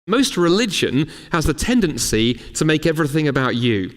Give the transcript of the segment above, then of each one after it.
Most religion has the tendency to make everything about you.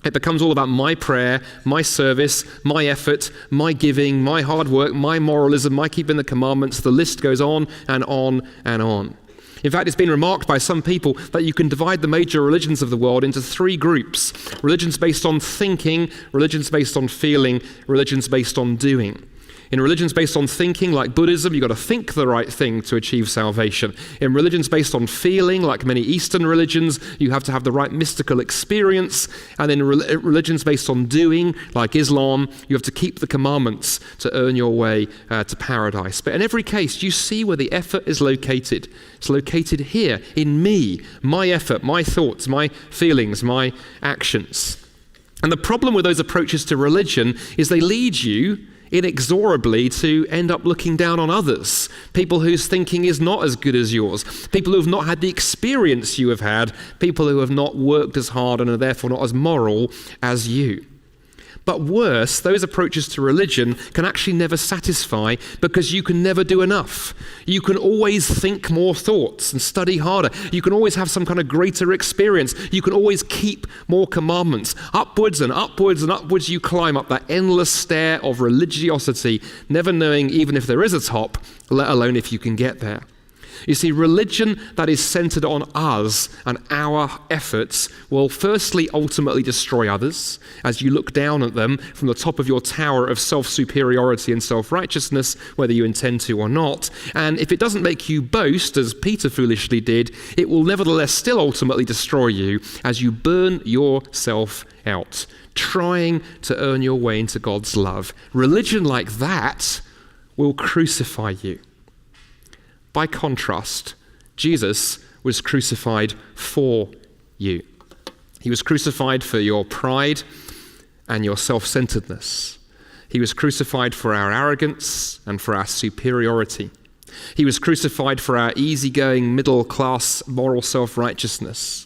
It becomes all about my prayer, my service, my effort, my giving, my hard work, my moralism, my keeping the commandments. The list goes on and on and on. In fact, it's been remarked by some people that you can divide the major religions of the world into three groups. Religions based on thinking, religions based on feeling, religions based on doing. In religions based on thinking, like Buddhism, you've got to think the right thing to achieve salvation. In religions based on feeling, like many Eastern religions, you have to have the right mystical experience. And in religions based on doing, like Islam, you have to keep the commandments to earn your way to paradise. But in every case, you see where the effort is located. It's located here, in me, my effort, my thoughts, my feelings, my actions. And the problem with those approaches to religion is they lead you inexorably to end up looking down on others, people whose thinking is not as good as yours, people who have not had the experience you have had, people who have not worked as hard and are therefore not as moral as you. But worse, those approaches to religion can actually never satisfy because you can never do enough. You can always think more thoughts and study harder. You can always have some kind of greater experience. You can always keep more commandments. Upwards and upwards and upwards you climb up that endless stair of religiosity, never knowing even if there is a top, let alone if you can get there. You see, religion that is centered on us and our efforts will firstly ultimately destroy others as you look down at them from the top of your tower of self-superiority and self-righteousness, whether you intend to or not. And if it doesn't make you boast, as Peter foolishly did, it will nevertheless still ultimately destroy you as you burn yourself out, trying to earn your way into God's love. Religion like that will crucify you. By contrast, Jesus was crucified for you. He was crucified for your pride and your self-centeredness. He was crucified for our arrogance and for our superiority. He was crucified for our easygoing, middle-class moral self-righteousness.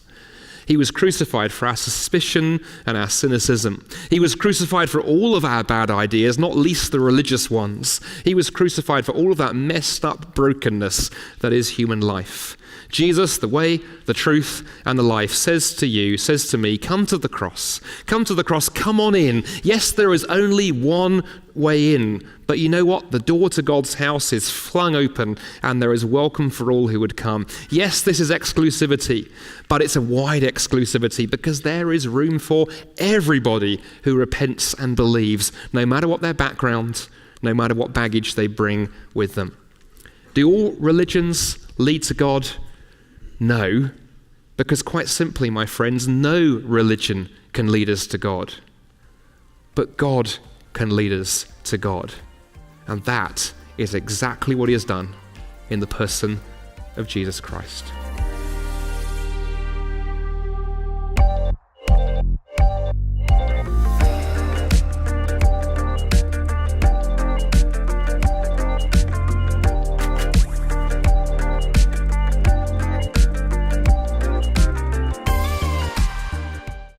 He was crucified for our suspicion and our cynicism. He was crucified for all of our bad ideas, not least the religious ones. He was crucified for all of that messed up brokenness that is human life. Jesus, the way, the truth, and the life, says to you, says to me, come to the cross. Come to the cross, come on in. Yes, there is only one way in, but you know what? The door to God's house is flung open and there is welcome for all who would come. Yes, this is exclusivity, but it's a wide exclusivity because there is room for everybody who repents and believes, no matter what their background, no matter what baggage they bring with them. Do all religions lead to God? No, because quite simply, my friends, no religion can lead us to God. But God can lead us to God. And that is exactly what he has done in the person of Jesus Christ.